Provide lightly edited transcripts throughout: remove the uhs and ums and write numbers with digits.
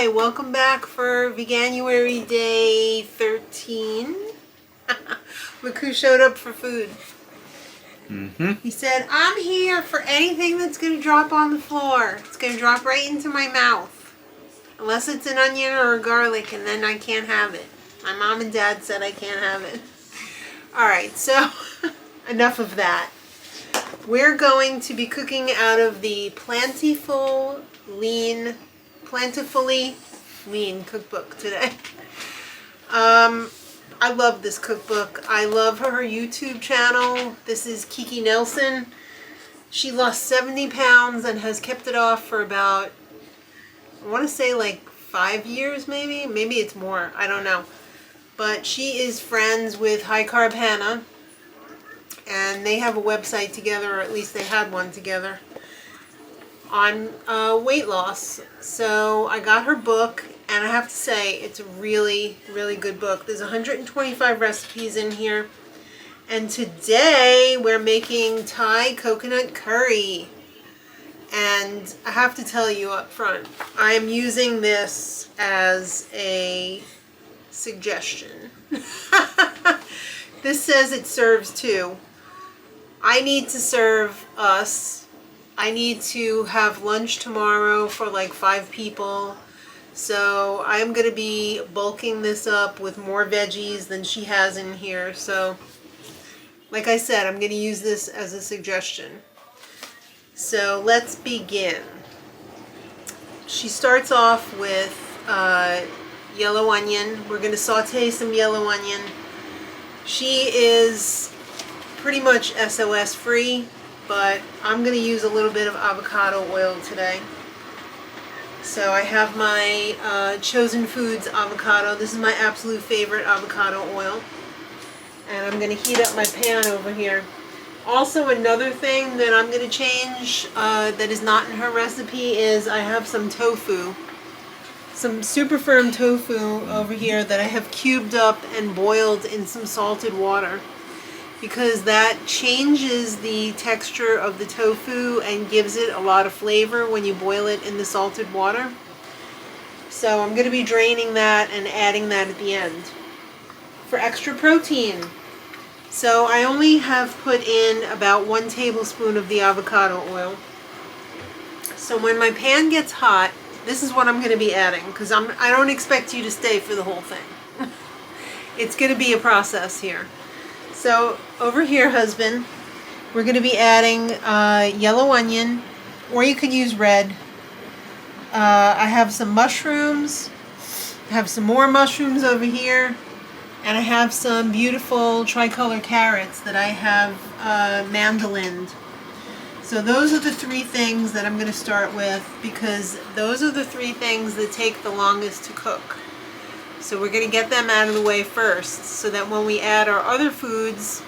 Hi, welcome back for Veganuary day 13. Maku showed up for food. He said, I'm here for anything that's going to drop on the floor. It's going to drop right into my mouth. Unless it's an onion or a garlic, and then I can't have it. My mom and dad said I can't have it. Alright, so enough of that. We're going to be cooking out of the Plentifully Lean cookbook today. I love this cookbook. I love her YouTube channel. This is Kiki Nelson. She lost 70 pounds and has kept it off for about, I want to say like 5 years maybe. Maybe it's more. I don't know. But she is friends with High Carb Hannah. And they have a website together, or at least they had one together, on weight loss. So I got her book, and I have to say it's a really, really good book. There's 125 recipes in here. And today we're making Thai coconut curry. And I have to tell you up front, I am using this as a suggestion. This says it serves two. I need to serve us. I need to have lunch tomorrow for like 5 people. So I'm going to be bulking this up with more veggies than she has in here. So like I said, I'm going to use this as a suggestion. So let's begin. She starts off with yellow onion. We're going to saute some yellow onion. She is pretty much SOS free, but I'm going to use a little bit of avocado oil today. So I have my Chosen Foods avocado. This is my absolute favorite avocado oil. And I'm going to heat up my pan over here. Also, another thing that I'm going to change that is not in her recipe is I have some tofu. Some super firm tofu over here that I have cubed up and boiled in some salted water, because that changes the texture of the tofu and gives it a lot of flavor when you boil it in the salted water. So I'm going to be draining that and adding that at the end for extra protein. So I only have put in about 1 tablespoon of the avocado oil. So when my pan gets hot, this is what I'm going to be adding, because I don't expect you to stay for the whole thing. It's going to be a process here. So over here, husband, we're going to be adding yellow onion, or you could use red. I have some mushrooms. I have some more mushrooms over here. And I have some beautiful tricolor carrots that I have mandolined. So those are the 3 things that I'm going to start with, because those are the 3 things that take the longest to cook. So we're going to get them out of the way first, so that when we add our other foods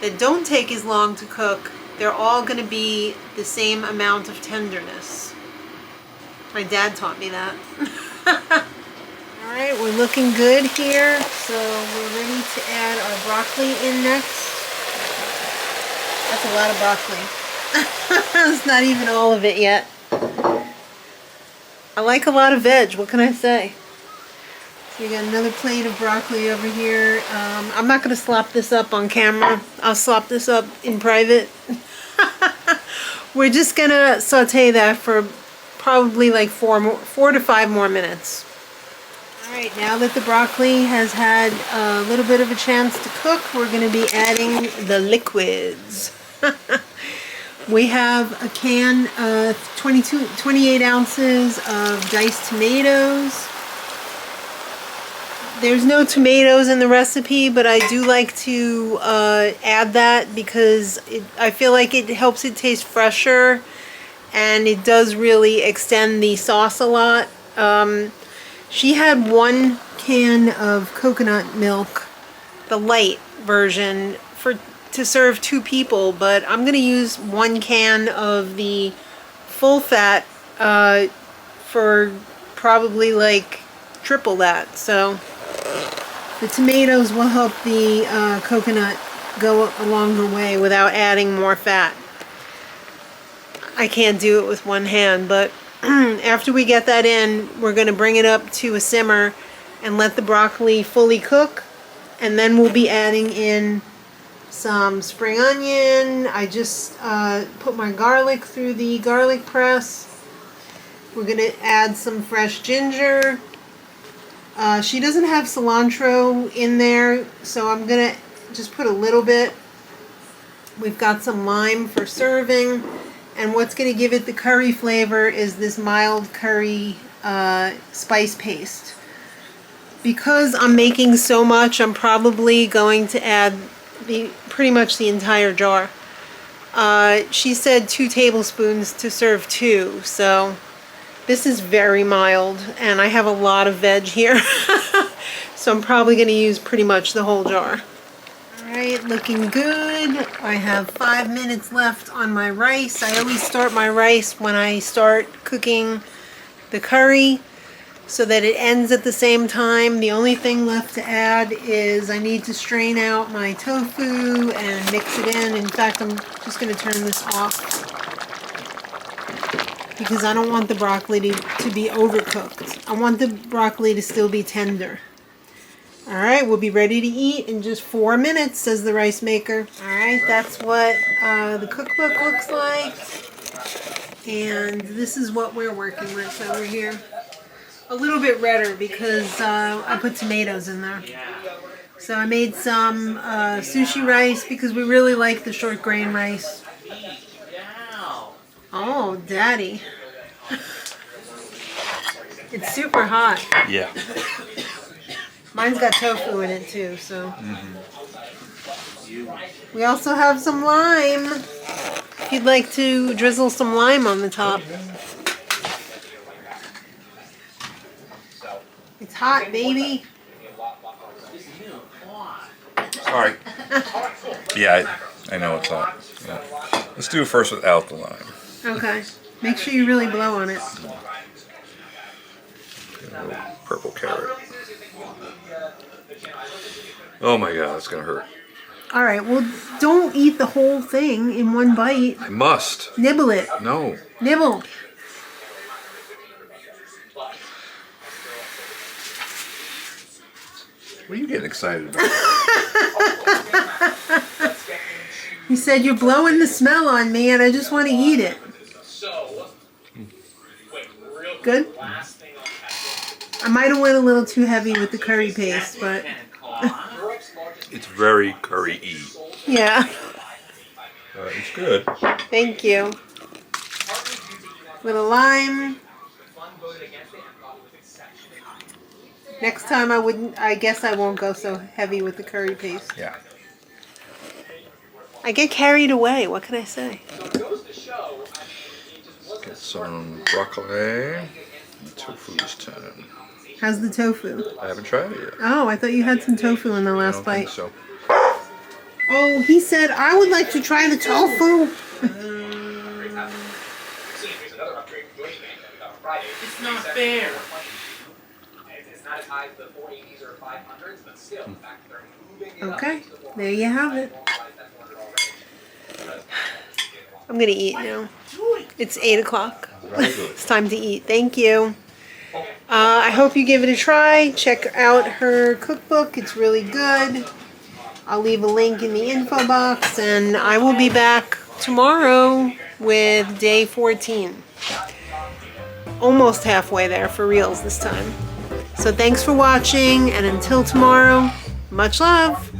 that don't take as long to cook, they're all going to be the same amount of tenderness. My dad taught me that. Alright, we're looking good here, so we're ready to add our broccoli in next. That's a lot of broccoli. It's not even all of it yet. I like a lot of veg, what can I say? So we got another plate of broccoli over here. I'm not going to slop this up on camera. I'll slop this up in private. We're just going to saute that for probably like 4 to 5 more minutes. Alright, now that the broccoli has had a little bit of a chance to cook, we're going to be adding the liquids. We have a can of 28 ounces of diced tomatoes. There's no tomatoes in the recipe, but I do like to add that because I feel like it helps it taste fresher, and it does really extend the sauce a lot. She had 1 can of coconut milk, the light version, to serve 2 people, but I'm going to use 1 can of the full fat for probably like triple that. So the tomatoes will help the coconut go a longer way without adding more fat. I can't do it with one hand, but after we get that in, we're going to bring it up to a simmer and let the broccoli fully cook. And then we'll be adding in some spring onion. I just put my garlic through the garlic press. We're going to add some fresh ginger. She doesn't have cilantro in there, so I'm going to just put a little bit. We've got some lime for serving. And what's going to give it the curry flavor is this mild curry spice paste. Because I'm making so much, I'm probably going to add pretty much the entire jar. She said 2 tablespoons to serve 2, so this is very mild, and I have a lot of veg here. So I'm probably going to use pretty much the whole jar. Alright, looking good. I have 5 minutes left on my rice. I always start my rice when I start cooking the curry so that it ends at the same time. The only thing left to add is I need to strain out my tofu and mix it in. In fact, I'm just going to turn this off because I don't want the broccoli to be overcooked. I want the broccoli to still be tender. Alright, we'll be ready to eat in just 4 minutes, says the rice maker. Alright, that's what the cookbook looks like. And this is what we're working with over here. A little bit redder because I put tomatoes in there. So I made some sushi rice because we really like the short grain rice. Oh, daddy. It's super hot. Yeah. Mine's got tofu in it too, so. We also have some lime. If you'd like to drizzle some lime on the top. It's hot, baby. Sorry. Yeah, I know it's hot. Yeah. Let's do it first without the lime. Okay. Make sure you really blow on it. A little purple carrot. Oh my god, that's gonna hurt. Alright, well, don't eat the whole thing in one bite. I must. Nibble it. No. Nibble. What are you getting excited about? You said you're blowing the smell on me and I just want to eat it. Good? I might have went a little too heavy with the curry paste, but... It's very curry-y. Yeah. It's good. Thank you. Little lime. Next time I guess I won't go so heavy with the curry paste. Yeah. I get carried away, what can I say? Get some broccoli. The tofu's time. How's the tofu? I haven't tried it yet. Oh, I thought you had some tofu in the I last don't bite. think so. Oh, he said, I would like to try the tofu. It's not fair. Okay, there you have it. I'm gonna eat now. It's 8 o'clock. It's time to eat. Thank you. I hope you give it a try. Check out her cookbook. It's really good. I'll leave a link in the info box, and I will be back tomorrow with day 14. Almost halfway there for reals this time. So thanks for watching, and until tomorrow, much love.